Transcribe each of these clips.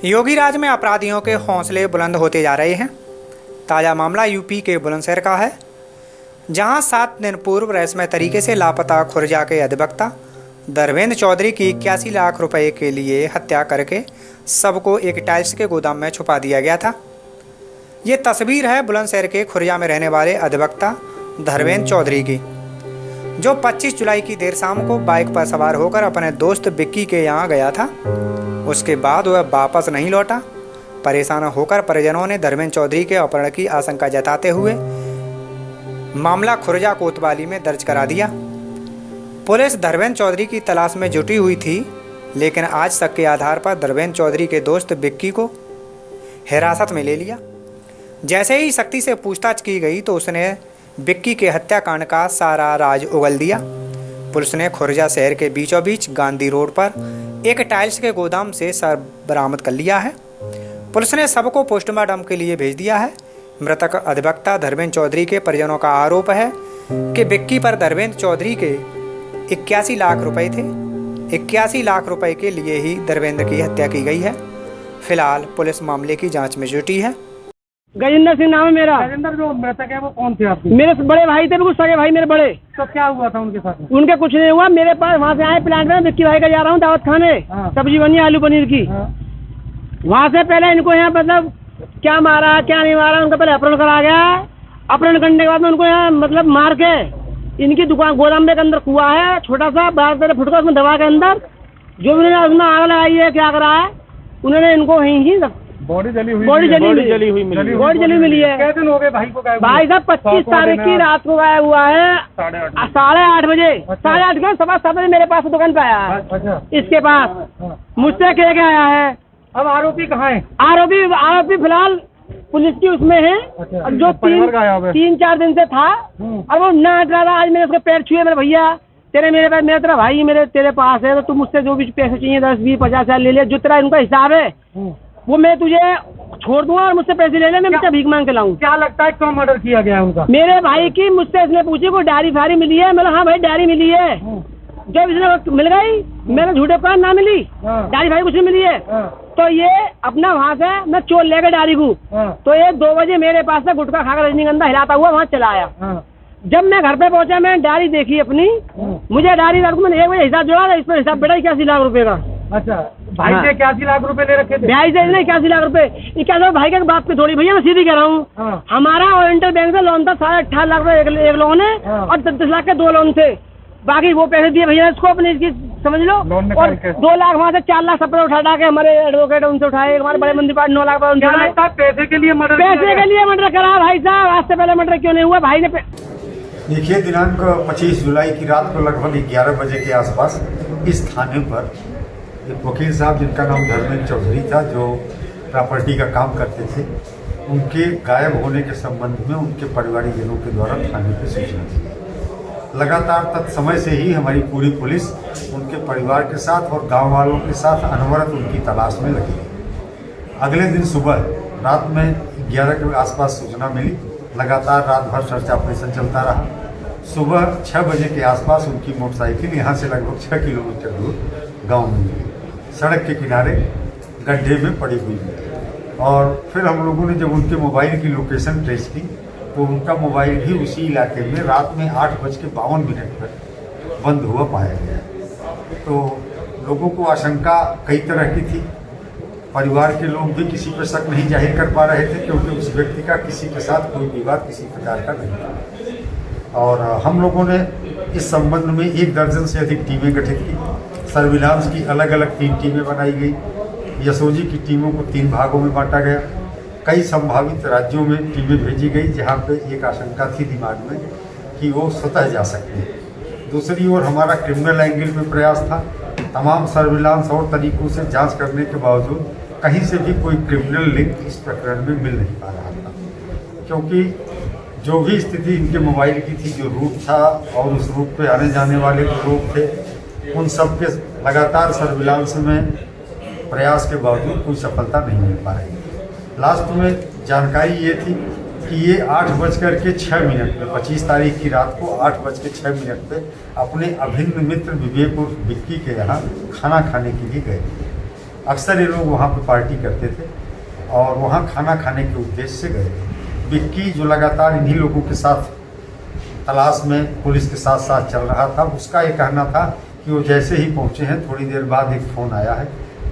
योगी राज में अपराधियों के हौसले बुलंद होते जा रहे हैं। ताज़ा मामला यूपी के बुलंदशहर का है, जहां 7 दिन पूर्व रहस्यमय तरीके से लापता खुर्जा के अधिवक्ता धर्मेंद्र चौधरी की 81 लाख रुपए के लिए हत्या करके सबको एक टाइल्स के गोदाम में छुपा दिया गया था। ये तस्वीर है बुलंदशहर के खुर्जा में रहने वाले अधिवक्ता धर्मेंद्र चौधरी की, जो 25 जुलाई की देर शाम को बाइक पर सवार होकर अपने दोस्त विक्की के यहाँ गया था। उसके बाद वह वापस नहीं लौटा। परेशान होकर परिजनों ने धर्मेंद्र चौधरी के अपहरण की आशंका जताते हुए मामला खुर्जा कोतवाली में दर्ज करा दिया। पुलिस धर्मेंद्र चौधरी की तलाश में जुटी हुई थी, लेकिन आज शक के आधार पर धर्मेंद्र चौधरी के दोस्त विक्की को हिरासत में ले लिया। जैसे ही सख्ती से पूछताछ की गई तो उसने विक्की के हत्याकांड का सारा राज उगल दिया। पुलिस ने खुर्जा शहर के बीचों बीच गांधी रोड पर एक टाइल्स के गोदाम से शव बरामद कर लिया है। पुलिस ने सबको पोस्टमार्टम के लिए भेज दिया है। मृतक अधिवक्ता धर्मेंद्र चौधरी के परिजनों का आरोप है कि विक्की पर धर्मेंद्र चौधरी के 81 लाख रुपए थे। 81 लाख रुपए के लिए ही धर्मेंद्र की हत्या की गई है। फिलहाल पुलिस मामले की जांच में जुटी है। गजेंद्र सिंह नाम है मेरा। गजेंद्र, जो मृतक है वो कौन थे आपके? मेरे बड़े भाई थे, बिल्कुल सगे भाई मेरे बड़े। तो क्या हुआ था उनके साथ में? उनके कुछ नहीं हुआ। मेरे पास वहाँ से आए प्लांट में, विक्की भाई का जा रहा हूँ दावत खाने, सब्जी बनी आलू पनीर की। वहाँ से पहले इनको यहाँ मतलब क्या मारा क्या नहीं मारा, उनका पहले अपहरण करा गया। अपहरण करने के बाद में उनको यहाँ मतलब मार के इनकी दुकान गोदाम में के अंदर कुआ है छोटा सा 12-13 फुट का, उसमें दबा के अंदर जो भी उन्होंने उसमें आग लगाई है क्या करा है उन्होंने इनको वहीं बॉडी जली हुई मिली है। कितने दिन हो गए भाई को गायब? भाई साहब 25 तारीख की रात को गायब हुआ है 8:30 बजे। 8:30 के 7:15 बजे मेरे पास दुकान पे आया है। इसके पास मुझसे कह के आया है। अब आरोपी कहाँ है? आरोपी फिलहाल पुलिस की उसमें है। जो 3-4 दिन से था और वो न हट रहा था। आज मैंने उसके पैर छुए, मेरे भैया मेरे पास, मेरा तेरा भाई मेरे तेरे पास है तो तुम मुझसे जो भी पैसे चाहिए 10-20-50 हज़ार ले ले, जो तेरा इनका हिसाब है वो मैं तुझे छोड़ दूंगा और मुझसे पैसे ले ले, मैं मुझसे भीख मांग के लाऊं। क्या लगता है क्यों मर्डर किया गया उनका? मेरे भाई की मुझसे इसने पूछी कोई डायरी फारी मिली है? मतलब हाँ भाई डायरी मिली है। जब इसने मिल गई, मैंने झूठे कहा ना मिली, डायरी फारी कुछ नहीं मिली है। तो ये अपना वहाँ से मैं चोर ले गए डायरी को। तो ये 2 बजे मेरे पास से गुटखा खाकर रजनीगंधा हिलाता हुआ वहाँ चला आया। जब मैं घर पे पहुंचा मैं डायरी देखी अपनी, मुझे डायरी मैंने 1 बजे हिसाब जोड़ा, इस पर हिसाब बेटा 81 लाख रुपए का। अच्छा, भाई से 81 लाख रुपए ले रखे थे? भाई से नहीं 81 लाख रुपए। 81 भाई के बाप पे थोड़ी, भैया मैं सीधी कह रहा हूँ। हमारा ओरिएंटल बैंक से लोन था 18.5 लाख रुपए एक लोन है और 10 लाख के 2 लोन थे। बाकी वो पैसे दिए भैया इसको अपने, इसकी समझ लो। और 2 लाख वहाँ से 4 लाख सब उठा के हमारे एडवोकेट उनसे उठाए। हमारे बड़े मंदिर पार्टी 9 लाख पैसे के लिए मर्डर करा भाई साहब। आज से पहले मर्डर क्यों नहीं हुआ भाई ने? देखिए, दिनांक 25 जुलाई की रात को लगभग 11 बजे के आसपास इस थाने पर एक वकील साहब जिनका नाम धर्मेंद्र चौधरी था, जो प्रॉपर्टी का काम करते थे, उनके गायब होने के संबंध में उनके परिवारजनों के द्वारा थाने पर सूचना दी। लगातार तत्समय से ही हमारी पूरी पुलिस उनके परिवार के साथ और गांव वालों के साथ अनवरत उनकी तलाश में लगी। अगले दिन सुबह रात में 11 के आसपास सूचना मिली। लगातार रात भर सर्च ऑपरेशन चलता रहा। सुबह 6 बजे के आसपास उनकी मोटरसाइकिल यहाँ से लगभग 6 किलोमीटर दूर गांव में मिली, सड़क के किनारे गड्ढे में पड़ी हुई। और फिर हम लोगों ने जब उनके मोबाइल की लोकेशन ट्रेस की तो उनका मोबाइल भी उसी इलाके में रात में 8:52 पर बंद हुआ पाया गया। तो लोगों को आशंका कई तरह की थी। परिवार के लोग भी किसी पर शक नहीं जाहिर कर पा रहे थे, क्योंकि उस व्यक्ति का किसी के साथ कोई विवाद किसी प्रकार का नहीं था। और हम लोगों ने इस संबंध में 1 दर्जन से अधिक टीमें गठित की। सर्विलांस की अलग अलग 3 टीमें बनाई गई। एसओजी की टीमों को 3 भागों में बांटा गया। कई संभावित राज्यों में टीमें भेजी गई, जहाँ पे एक आशंका थी दिमाग में कि वो स्वतः जा सकते हैं। दूसरी ओर हमारा क्रिमिनल एंगल पे प्रयास था। तमाम सर्विलांस और तरीकों से जांच करने के बावजूद कहीं से भी कोई क्रिमिनल लिंक इस प्रकरण में मिल नहीं पा रहा था, क्योंकि जो भी स्थिति इनके मोबाइल की थी, जो रूट था और उस रूट पे आने जाने वाले जो लोग थे, उन सब के लगातार सर्विलांस में प्रयास के बावजूद कोई सफलता नहीं मिल पा रही। लास्ट में जानकारी ये थी कि ये 8:06 पे 25 तारीख की रात को 8:06 पे अपने अभिन्न मित्र विवेक और विक्की के यहाँ खाना खाने के लिए गए। अक्सर ये लोग वहाँ पे पार्टी करते थे और वहाँ खाना खाने के उद्देश्य से गए थे। विक्की जो लगातार इन्हीं लोगों के साथ तलाश में पुलिस के साथ साथ चल रहा था, उसका ये कहना था कि वो जैसे ही पहुँचे हैं थोड़ी देर बाद एक फ़ोन आया है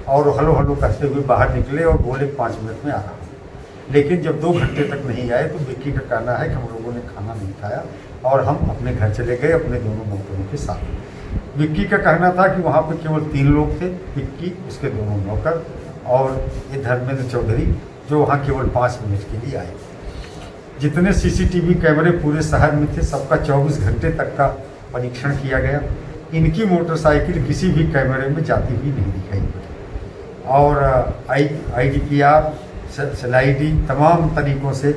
और हलो हलो कहते हुए बाहर निकले और बोले 5 मिनट में आ रहा हूँ। लेकिन जब 2 घंटे तक नहीं आए तो विक्की का कहना है कि हम लोगों ने खाना नहीं खाया और हम अपने घर चले गए अपने दोनों नौकरों के साथ। विक्की का कहना था कि वहाँ पर केवल 3 लोग थे, विक्की, उसके दोनों नौकर और ये धर्मेंद्र चौधरी, जो वहाँ केवल 5 मिनट के लिए आए। जितने सीसीटीवी कैमरे पूरे शहर में थे सबका 24 घंटे तक का परीक्षण किया गया। इनकी मोटरसाइकिल किसी भी कैमरे में जाती हुई नहीं दिखाई पड़ी और IDPR, SLID तमाम तरीक़ों से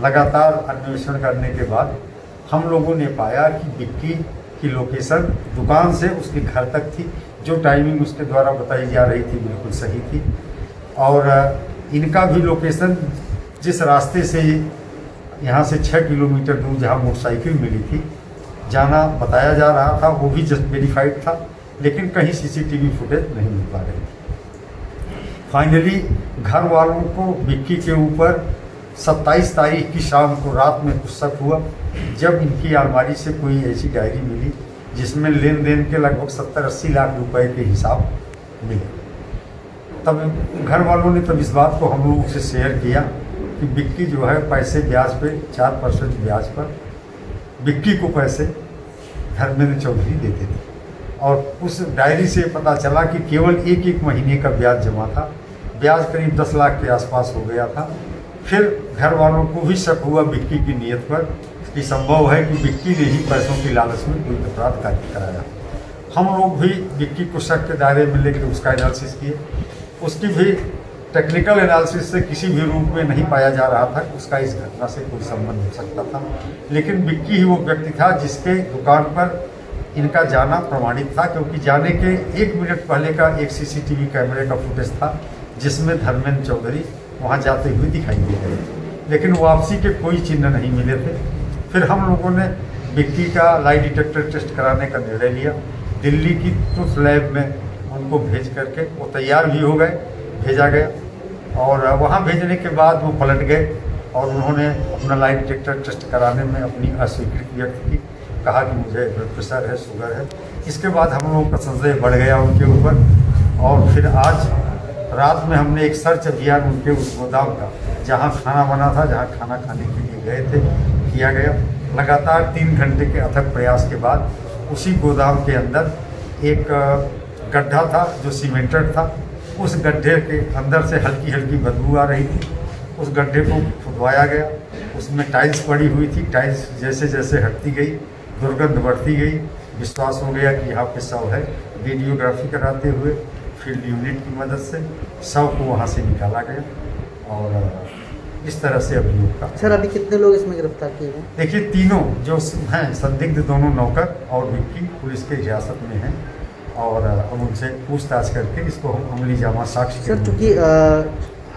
लगातार अन्वेषण करने के बाद हम लोगों ने पाया कि विक्की की लोकेशन दुकान से उसके घर तक थी। जो टाइमिंग उसके द्वारा बताई जा रही थी बिल्कुल सही थी और इनका भी लोकेशन जिस रास्ते से यहाँ से 6 किलोमीटर दूर जहाँ मोटरसाइकिल मिली थी जाना बताया जा रहा था, वो भी जस्ट वेरीफाइड था, लेकिन कहीं सीसीटीवी फुटेज नहीं मिल पा रही। फाइनली घर वालों को विक्की के ऊपर 27 तारीख की शाम को रात में कुछ शक हुआ जब इनकी अलमारी से कोई ऐसी डायरी मिली जिसमें लेन देन के लगभग 70-80 लाख रुपए के हिसाब मिले। तब घर वालों ने तब इस बात को हम लोगों से शेयर किया कि विक्की जो है पैसे ब्याज पे 4% ब्याज पर विक्की को पैसे धर्मेंद्र चौधरी देते थे और उस डायरी से पता चला कि केवल एक महीने का ब्याज जमा था। ब्याज करीब 10 लाख के आसपास हो गया था। फिर घर वालों को भी शक हुआ विक्की की नीयत पर कि संभव है कि विक्की ने ही पैसों की लालच में कोई अपराध कार्य कराया। हम लोग भी विक्की को शक के दायरे में लेकर उसका एनालिसिस किए। उसकी भी टेक्निकल एनालिसिस से किसी भी रूप में नहीं पाया जा रहा था कि उसका इस घटना से कोई संबंध हो सकता था, लेकिन विक्की ही वो व्यक्ति था जिसके दुकान पर इनका जाना प्रमाणित था, क्योंकि जाने के 1 मिनट पहले का एक सीसीटीवी कैमरे का फुटेज था जिसमें धर्मेंद्र चौधरी वहाँ जाते हुए दिखाई दे रहे थे, लेकिन वापसी के कोई चिन्ह नहीं मिले थे। फिर हम लोगों ने विक्की का लाई डिटेक्टर टेस्ट कराने का निर्णय लिया। दिल्ली की ट्रुथ लैब में उनको भेज करके वो तैयार भी हो गए, भेजा गया और वहाँ भेजने के बाद वो पलट गए और उन्होंने अपना लाई डिटेक्टर टेस्ट कराने में अपनी अस्वीकृति व्यक्त की, कहा कि मुझे ब्लड प्रेशर है, शुगर है। इसके बाद हम लोगों का संशय बढ़ गया उनके ऊपर और फिर आज रात में हमने एक सर्च अभियान उनके उस गोदाम का जहाँ खाना बना था, जहाँ खाना खाने के लिए गए थे, किया गया। लगातार 3 घंटे के अथक प्रयास के बाद उसी गोदाम के अंदर एक गड्ढा था जो सीमेंटेड था। उस गड्ढे के अंदर से हल्की हल्की बदबू आ रही थी। उस गड्ढे को खुदवाया गया, उसमें टाइल्स पड़ी हुई थी। टाइल्स जैसे जैसे हटती गई दुर्गंध बढ़ती गई। विश्वास हो गया कि यहाँ पे शव है। वीडियोग्राफी कराते हुए फील्ड यूनिट की मदद से शव को वहाँ से निकाला गया और इस तरह से अभियोग का। सर अभी कितने लोग इसमें गिरफ्तार किए गए? देखिए, तीनों जो हैं संदिग्ध, दोनों नौकर और विक्की पुलिस के हिरासत में हैं और हम उनसे पूछताछ करके इसको हम अमली जामा साक्ष्य। सर चूँकि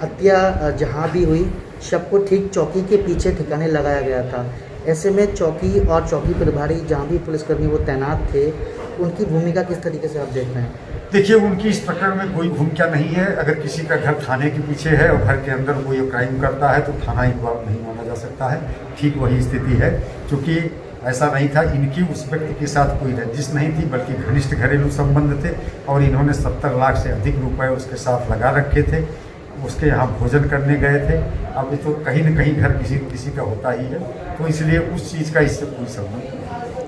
हत्या जहाँ भी हुई शव को ठीक चौकी के पीछे ठिकाने लगाया गया था, ऐसे में चौकी और चौकी प्रभारी जहाँ भी पुलिसकर्मी वो तैनात थे, उनकी भूमिका किस तरीके से आप देख रहे हैं? देखिए, उनकी इस प्रकरण में कोई भूमिका नहीं है। अगर किसी का घर थाने के पीछे है और घर के अंदर कोई क्राइम करता है तो थाना इन्वॉल्व नहीं माना जा सकता है। ठीक वही स्थिति है, क्योंकि ऐसा नहीं था। इनकी उस व्यक्ति के साथ कोई रंजिश नहीं थी, बल्कि घनिष्ठ घरेलू संबंध थे और इन्होंने 70 लाख से अधिक रुपए उसके साथ लगा रखे थे। उसके यहाँ भोजन करने गए थे। अब ये तो कहीं न कहीं घर किसी का होता ही है, तो इसलिए उस चीज़ का इससे कोई संबंध नहीं।